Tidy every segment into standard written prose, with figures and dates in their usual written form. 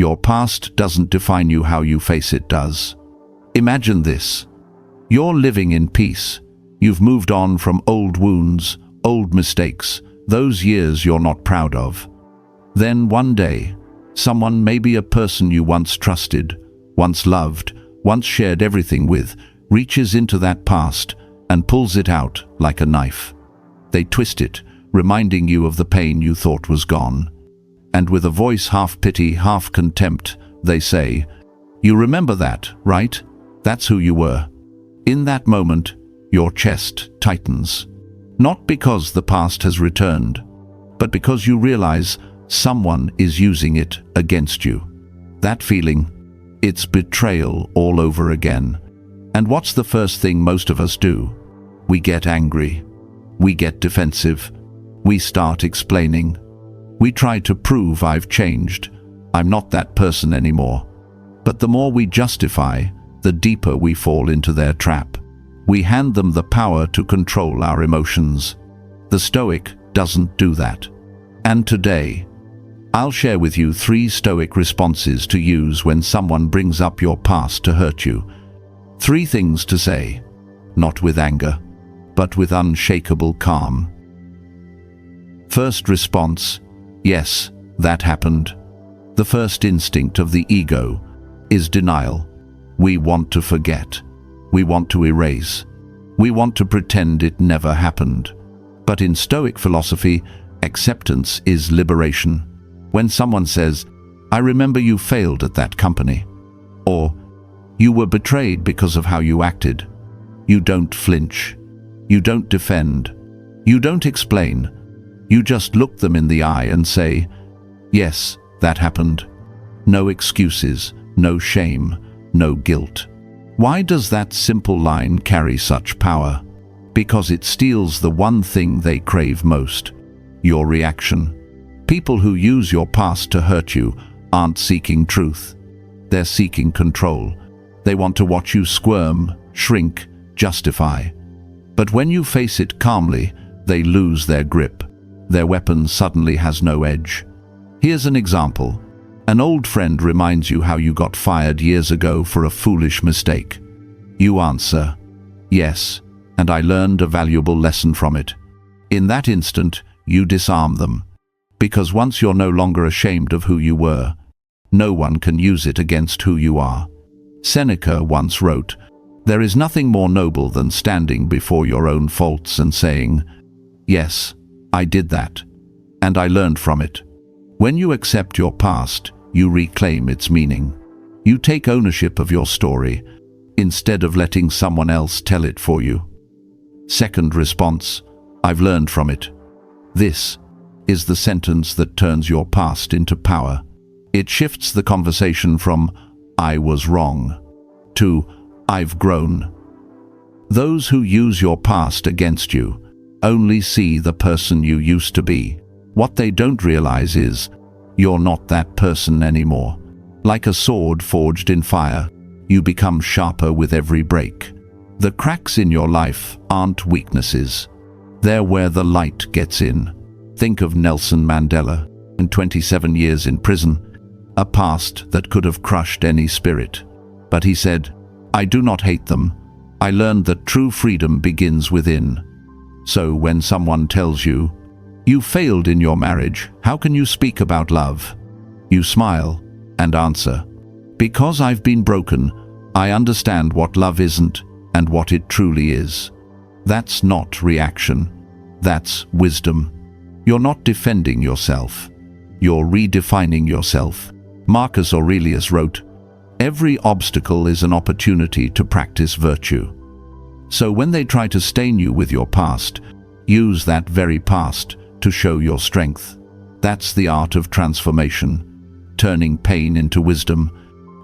Your past doesn't define you, how you face it does. Imagine this. You're living in peace. You've moved on from old wounds, old mistakes, those years you're not proud of. Then one day, someone, maybe a person you once trusted, once loved, once shared everything with, reaches into that past and pulls it out like a knife. They twist it, reminding you of the pain you thought was gone. And with a voice half pity, half contempt, they say, "You remember that, right? That's who you were." In that moment, your chest tightens. Not because the past has returned, but because you realize someone is using it against you. That feeling, it's betrayal all over again. And what's the first thing most of us do? We get angry. We get defensive. We start explaining. We try to prove I've changed. I'm not that person anymore. But the more we justify, the deeper we fall into their trap. We hand them the power to control our emotions. The Stoic doesn't do that. And today, I'll share with you 3 Stoic responses to use when someone brings up your past to hurt you. 3 things to say, not with anger, but with unshakable calm. First response: yes, that happened. The first instinct of the ego is denial. We want to forget. We want to erase. We want to pretend it never happened. But in Stoic philosophy, acceptance is liberation. When someone says, "I remember you failed at that company," or "You were betrayed because of how you acted," you don't flinch. You don't defend. You don't explain. You just look them in the eye and say, "Yes, that happened." No excuses, no shame, no guilt. Why does that simple line carry such power? Because it steals the one thing they crave most: your reaction. People who use your past to hurt you aren't seeking truth. They're seeking control. They want to watch you squirm, shrink, justify. But when you face it calmly, they lose their grip. Their weapon suddenly has no edge. Here's an example. An old friend reminds you how you got fired years ago for a foolish mistake. You answer, "Yes, and I learned a valuable lesson from it." In that instant, you disarm them. Because once you're no longer ashamed of who you were, no one can use it against who you are. Seneca once wrote, "There is nothing more noble than standing before your own faults and saying, 'Yes, I did that, and I learned from it.'" When you accept your past, you reclaim its meaning. You take ownership of your story, instead of letting someone else tell it for you. Second response: I've learned from it. This is the sentence that turns your past into power. It shifts the conversation from "I was wrong" to "I've grown." Those who use your past against you only see the person you used to be. What they don't realize is you're not that person anymore. Like a sword forged in fire, you become sharper with every break. The cracks in your life aren't weaknesses. They're where the light gets in. Think of Nelson Mandela, in 27 years in prison, a past that could have crushed any spirit. But he said, "I do not hate them. I learned that true freedom begins within." So when someone tells you, "You failed in your marriage, how can you speak about love?" you smile and answer, "Because I've been broken, I understand what love isn't and what it truly is." That's not reaction. That's wisdom. You're not defending yourself. You're redefining yourself. Marcus Aurelius wrote, "Every obstacle is an opportunity to practice virtue." So when they try to stain you with your past, use that very past to show your strength. That's the art of transformation, turning pain into wisdom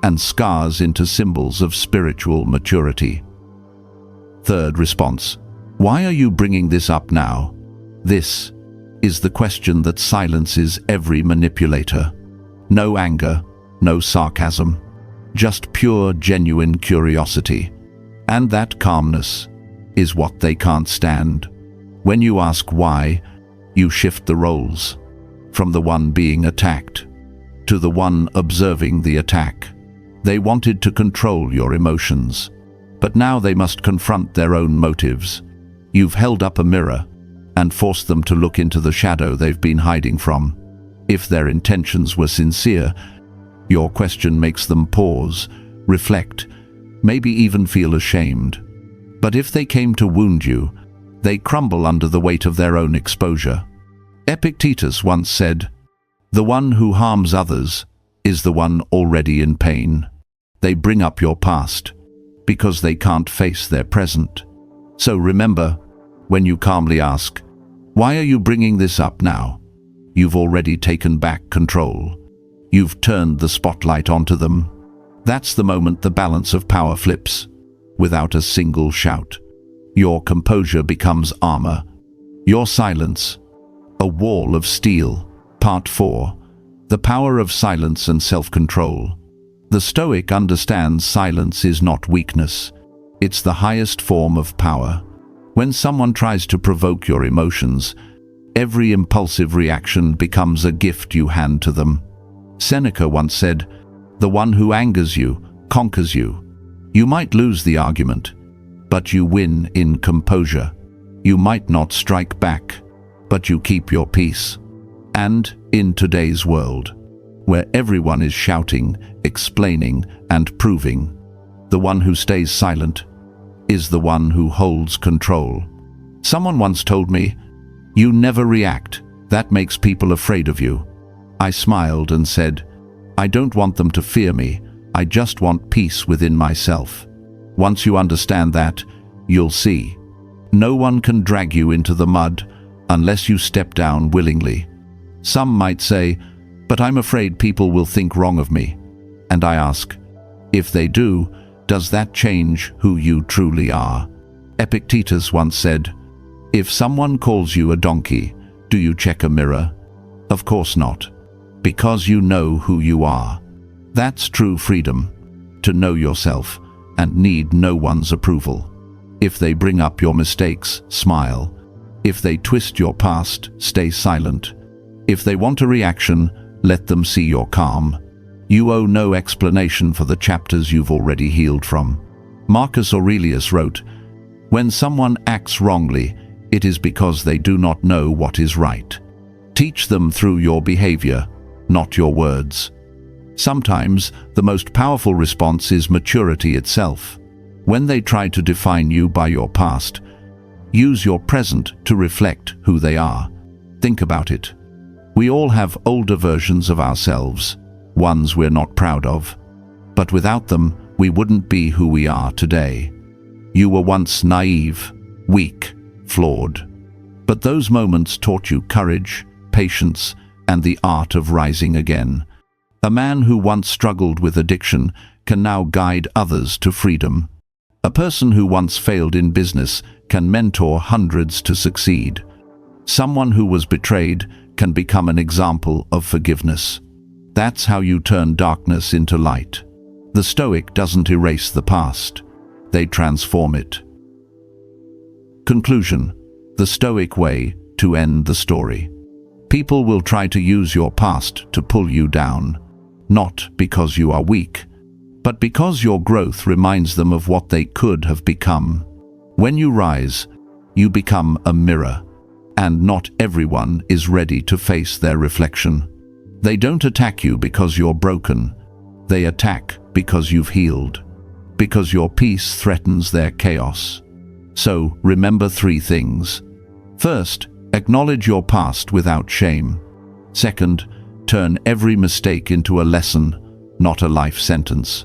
and scars into symbols of spiritual maturity. Third response: why are you bringing this up now? This is the question that silences every manipulator. No anger, no sarcasm, just pure, genuine curiosity. And that calmness is what they can't stand. When you ask why, you shift the roles, from the one being attacked to the one observing the attack. They wanted to control your emotions, but now they must confront their own motives. You've held up a mirror and forced them to look into the shadow they've been hiding from. If their intentions were sincere, your question makes them pause, reflect, maybe even feel ashamed. But if they came to wound you, they crumble under the weight of their own exposure. Epictetus once said, "The one who harms others is the one already in pain." They bring up your past because they can't face their present. So remember, when you calmly ask, "Why are you bringing this up now?" you've already taken back control. You've turned the spotlight onto them. That's the moment the balance of power flips. Without a single shout, your composure becomes armor. Your silence, a wall of steel. Part 4. The power of silence and self-control. The Stoic understands silence is not weakness. It's the highest form of power. When someone tries to provoke your emotions, every impulsive reaction becomes a gift you hand to them. Seneca once said, "The one who angers you conquers you." You might lose the argument, but you win in composure. You might not strike back, but you keep your peace. And in today's world, where everyone is shouting, explaining, and proving, the one who stays silent is the one who holds control. Someone once told me, "You never react. That makes people afraid of you." I smiled and said, "I don't want them to fear me. I just want peace within myself." Once you understand that, you'll see. No one can drag you into the mud unless you step down willingly. Some might say, "But I'm afraid people will think wrong of me." And I ask, if they do, does that change who you truly are? Epictetus once said, "If someone calls you a donkey, do you check a mirror?" Of course not, because you know who you are. That's true freedom, to know yourself and need no one's approval. If they bring up your mistakes, smile. If they twist your past, stay silent. If they want a reaction, let them see you're calm. You owe no explanation for the chapters you've already healed from. Marcus Aurelius wrote, "When someone acts wrongly, it is because they do not know what is right. Teach them through your behavior, not your words." Sometimes, the most powerful response is maturity itself. When they try to define you by your past, use your present to reflect who they are. Think about it. We all have older versions of ourselves, ones we're not proud of. But without them, we wouldn't be who we are today. You were once naive, weak, flawed. But those moments taught you courage, patience, and the art of rising again. A man who once struggled with addiction can now guide others to freedom. A person who once failed in business can mentor hundreds to succeed. Someone who was betrayed can become an example of forgiveness. That's how you turn darkness into light. The Stoic doesn't erase the past. They transform it. Conclusion: the Stoic way to end the story. People will try to use your past to pull you down, not because you are weak, but because your growth reminds them of what they could have become. When you rise, you become a mirror, and not everyone is ready to face their reflection. They don't attack you because you're broken. They attack because you've healed, because your peace threatens their chaos. So remember 3 things. First, acknowledge your past without shame. Second, turn every mistake into a lesson, not a life sentence.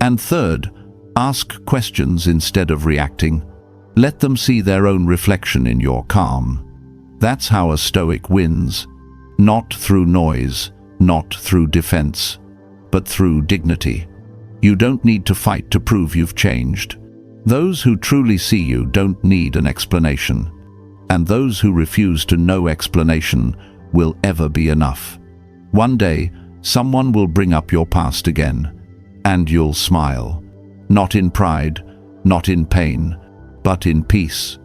And third, ask questions instead of reacting. Let them see their own reflection in your calm. That's how a Stoic wins. Not through noise, not through defense, but through dignity. You don't need to fight to prove you've changed. Those who truly see you don't need an explanation. And those who refuse to know explanation will ever be enough. One day, someone will bring up your past again, and you'll smile. Not in pride, not in pain, but in peace.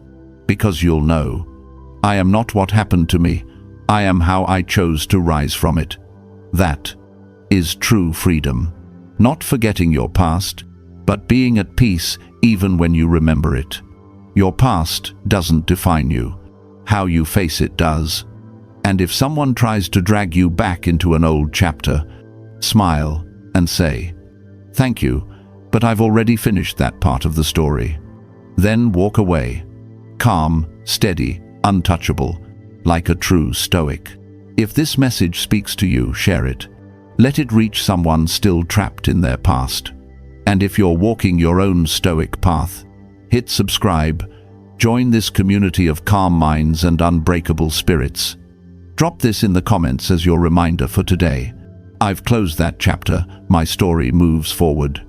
Because you'll know, I am not what happened to me, I am how I chose to rise from it. That is true freedom. Not forgetting your past, but being at peace even when you remember it. Your past doesn't define you. How you face it does. And if someone tries to drag you back into an old chapter, smile and say, "Thank you, but I've already finished that part of the story." Then walk away, calm, steady, untouchable, like a true Stoic. If this message speaks to you, share it. Let it reach someone still trapped in their past. And if you're walking your own Stoic path, hit subscribe. Join this community of calm minds and unbreakable spirits. Drop this in the comments as your reminder for today. I've closed that chapter. My story moves forward.